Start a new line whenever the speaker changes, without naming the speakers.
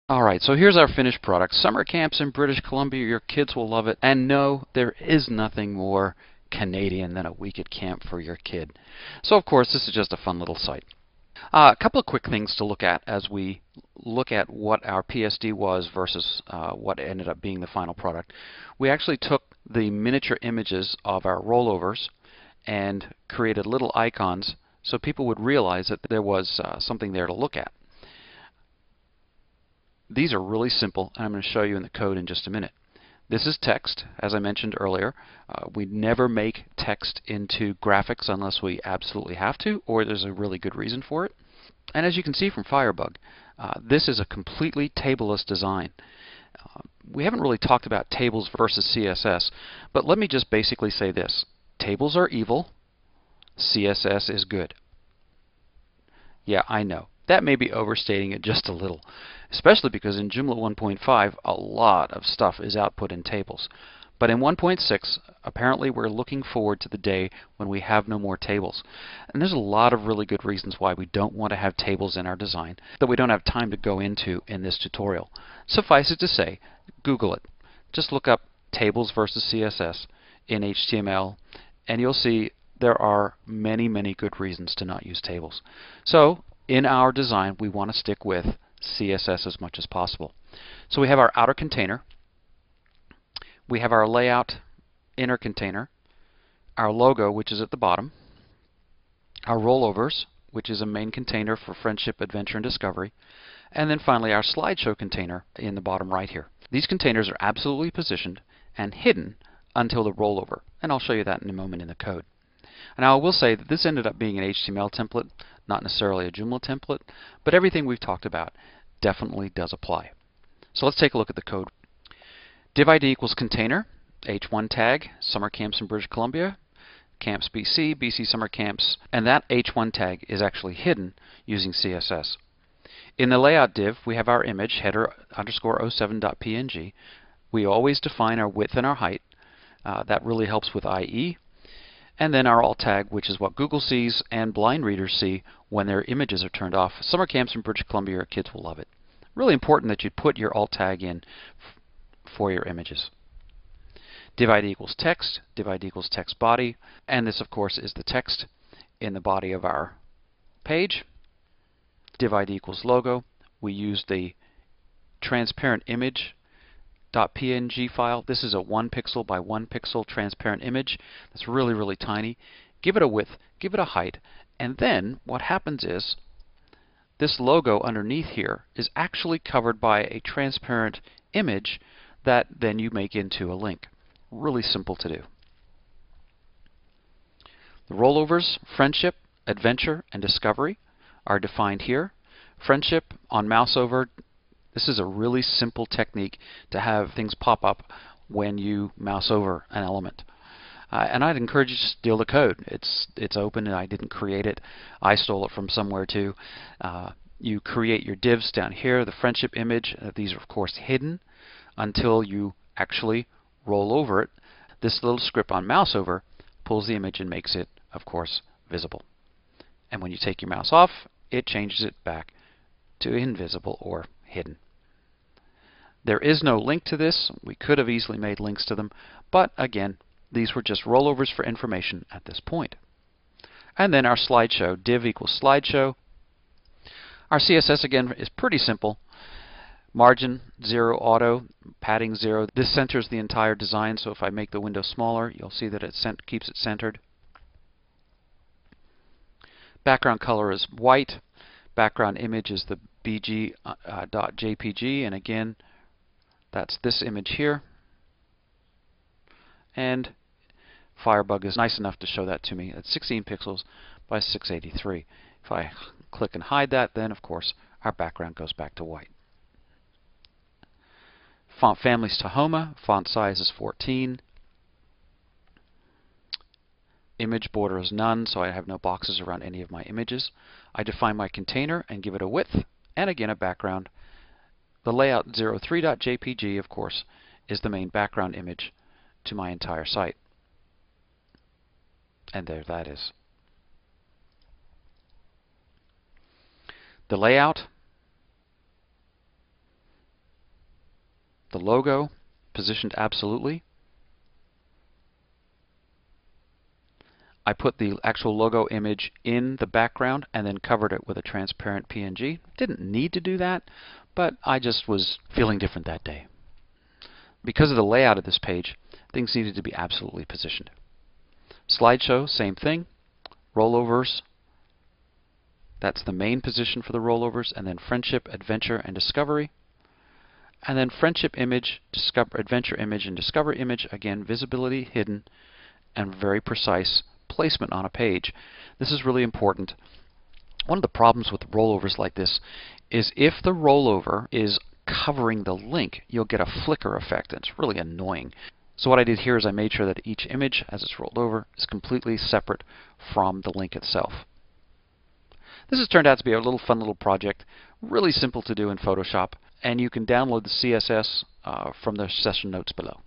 Alright, so here's our finished product. Summer camps in British Columbia, your kids will love it. And no, there is nothing more Canadian than a week at camp for your kid. So of course, this is just a fun little site. A couple of quick things to look at as we look at what our PSD was versus what ended up being the final product. We actually took the miniature images of our rollovers and created little icons so people would realize that there was something there to look at. These are really simple, and I'm going to show you in the code in just a minute. This is text, as I mentioned earlier. We never make text into graphics unless we absolutely have to, or there's a really good reason for it. And as you can see from Firebug, this is a completely tableless design. We haven't really talked about tables versus CSS, but let me just basically say this. Tables are evil, CSS is good. Yeah, I know. That may be overstating it just a little, especially because in Joomla 1.5 a lot of stuff is output in tables. But in 1.6, apparently we're looking forward to the day when we have no more tables. And there's a lot of really good reasons why we don't want to have tables in our design that we don't have time to go into in this tutorial. Suffice it to say, Google it. Just look up tables versus CSS in HTML, and you'll see there are many, many good reasons to not use tables. So in our design, we want to stick with CSS as much as possible. So we have our outer container, we have our layout inner container, our logo, which is at the bottom, our rollovers, which is a main container for friendship, adventure, and discovery, and then finally our slideshow container in the bottom right here. These containers are absolutely positioned and hidden until the rollover, and I'll show you that in a moment in the code. Now I will say that this ended up being an HTML template, not necessarily a Joomla template, but everything we've talked about definitely does apply. So let's take a look at the code. Div ID equals container, H1 tag, summer camps in British Columbia, camps BC, BC summer camps, and that H1 tag is actually hidden using CSS. In the layout div, we have our image, header underscore 07.png. We always define our width and our height. That really helps with IE. And then our alt tag, which is what Google sees and blind readers see when their images are turned off. Summer camps in British Columbia, your kids will love it. Really important that you put your alt tag in for your images. Div ID equals text, div ID equals text body, and this of course is the text in the body of our page. Div ID equals logo. We use the transparent image .png file. This is a 1 pixel by 1 pixel transparent image. That's really, really tiny. Give it a width, give it a height, and then what happens is this logo underneath here is actually covered by a transparent image that then you make into a link. Really simple to do. The rollovers, friendship, adventure, and discovery are defined here. Friendship on mouse over. This is a really simple technique to have things pop up when you mouse over an element. And I'd encourage you to steal the code. It's open and I didn't create it. I stole it from somewhere too. You create your divs down here, the friendship image. These are of course hidden until you actually roll over it. This little script on mouse over pulls the image and makes it, of course, visible. And when you take your mouse off, it changes it back to invisible or hidden. There is no link to this. We could have easily made links to them, but again, these were just rollovers for information at this point. And then our slideshow, div equals slideshow. Our CSS again is pretty simple. Margin 0 auto, padding 0. This centers the entire design, so if I make the window smaller, you'll see that it keeps it centered. Background color is white. Background image is the bg.jpg, and again, that's this image here. And Firebug is nice enough to show that to me at 16 pixels by 683. If I click and hide that, then of course our background goes back to white. Font family is Tahoma, font size is 14. Image border is none, so I have no boxes around any of my images. I define my container and give it a width, and again a background. The layout 03.jpg, of course, is the main background image to my entire site. And there that is. The layout the logo positioned absolutely. I put the actual logo image in the background and then covered it with a transparent PNG. Didn't need to do that, but I just was feeling different that day. Because of the layout of this page, things needed to be absolutely positioned. Slideshow, same thing. Rollovers, that's the main position for the rollovers, and then friendship, adventure, and discovery. And then friendship image, adventure image, and discovery image, again, visibility, hidden, and very precise placement on a page. This is really important. One of the problems with rollovers like this is if the rollover is covering the link, you'll get a flicker effect, and it's really annoying. So what I did here is I made sure that each image, as it's rolled over, is completely separate from the link itself. This has turned out to be a little fun little project, really simple to do in Photoshop, and you can download the CSS from the session notes below.